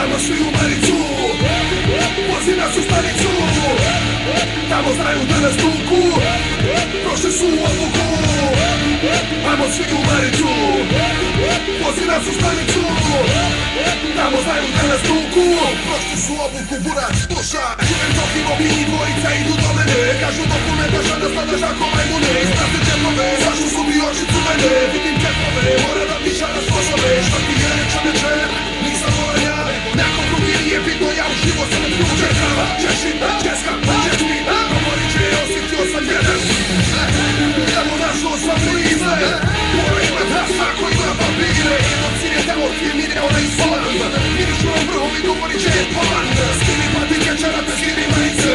Ajmo svi u Maricu, vozi nas u stanicu. Tamo znaju da nas tuku, prošli su obuku. Ajmo svi u Maricu, vozi nas u stanicu. Tamo znaju da nas tuku, prošli su obuku. Burac, slušaj, čujem dok i mobi i dvojica idu do mene. Kažu dokumentaša da stadaš ako majmune. Isprate džepove, zašto su mi oči crvene. Vidim džepove, mora da mi žaraš poslove. Šta ti je čoveče, nisam moram ja. Nakon drugi nije bitno, ja u život sam ključer. Češim, českam, češmi, govorit će, osjetio sam jedan. Idemo našlo sam blize, mora imat rasa koji ima papire. Jedno cilje tamo ti mire onaj zvan. Mirišu nam vrhovi, govorit će je plan. Skini patike, čarate, skini majice.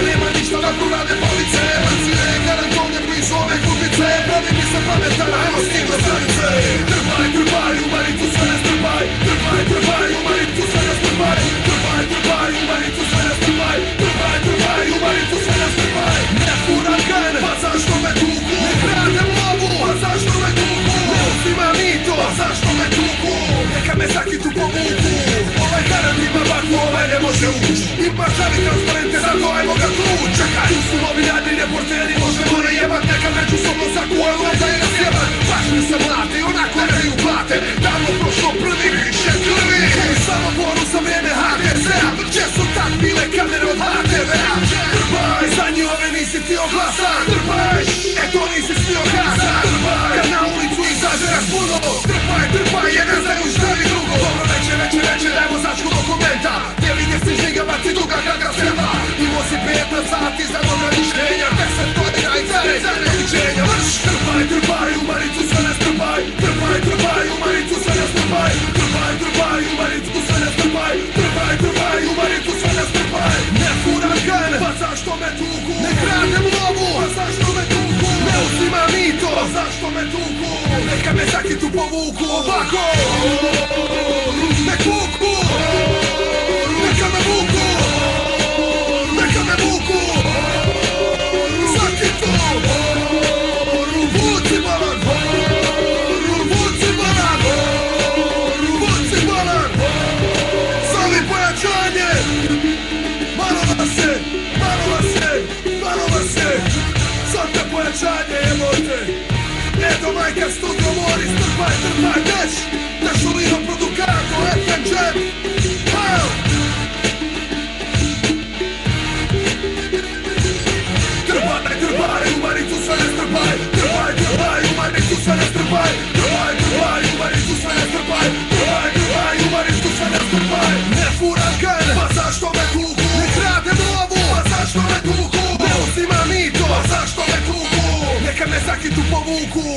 Nema ništa, nakon rade palice. Mancile, garantovne blizu ove kupice. Pravi mi se pametan, ajmo s tim do stanice. Trpaj, trpaj, u Maricu sve ne strpaj. Trpaj, trpaj, u Maricu sve ne strpaj. Trpaj, trpaj, u Maricu sve ne strpaj. Trpaj, trpaj, u Maricu sve ne strpaj. Ne furam gan, pa zašto me tuku? Ne kradem lovu, pa zašto me tuku? Ne uzimam mito, pa zašto me tuku? Neka me zakitu povuku. Ovaj garant ima bakvu, ovaj ne može uć. Ima žali transparente, zato ajmo ga tuć. Čekaj, tu su novinari, reporteri, možemo ne jebat. Neka međusobno zakujemo da je nas jebat. Važni se mlate, onako ne daju plate. Davno prošlo prvi, više krvi. U Samoboru za vrijeme HDZ-a, gdje su tak bile kamere od HTV-a? Trpaj, za njihove nisi ti oglasan. Trpaj, eto nisi smio gasan. Trpaj, kad na ulicu izađe nas puno. Trpaj, trpaj, jer ne znaju šta mi drugo. Dobro večer, dajmo začku dokumenta. Gdje vidje si žiga, baci duga kakav treba. Imao si 15 sati za dobra mišljenja. 10 godina i za neviđenja. Trpaj, trpaj, u Maricu sve ne strpaj. Trpaj, trpaj, u Maricu sve ne strpaj. Trpaj, trpaj, u Maricu sve ne strpaj. Trpaj, trpaj, u Maricu sve ne strpaj. Ne furam gan, pa zašto me tuku? Ne kradem lovu, pa zašto me tuku? Ne uzimam mito, pa zašto me tuku? Neka me zakitu povuku ovako. Ne kuku, neka me vuku. Neka me vuku. Zakitu. Vuci balan. Vuci balan. Vuci balan. Zali pojačanje. Malo vas je. Sad te pojačanje, jebote. Edo majka studio mori, strpaj, deš. Dešulino produkato, FM Jam. Trpaj, u Maricu sve ne strpaj. Trpaj, u Maricu sve ne strpaj. Trpaj, u Maricu sve ne strpaj. Trpaj, u Maricu sve ne strpaj. Ne furam gan, pa zašto me tuku? Ne kradem lovu, pa zašto me tuku? Ne uzimam mito, pa zašto me tuku? Neka me zakitu povuku.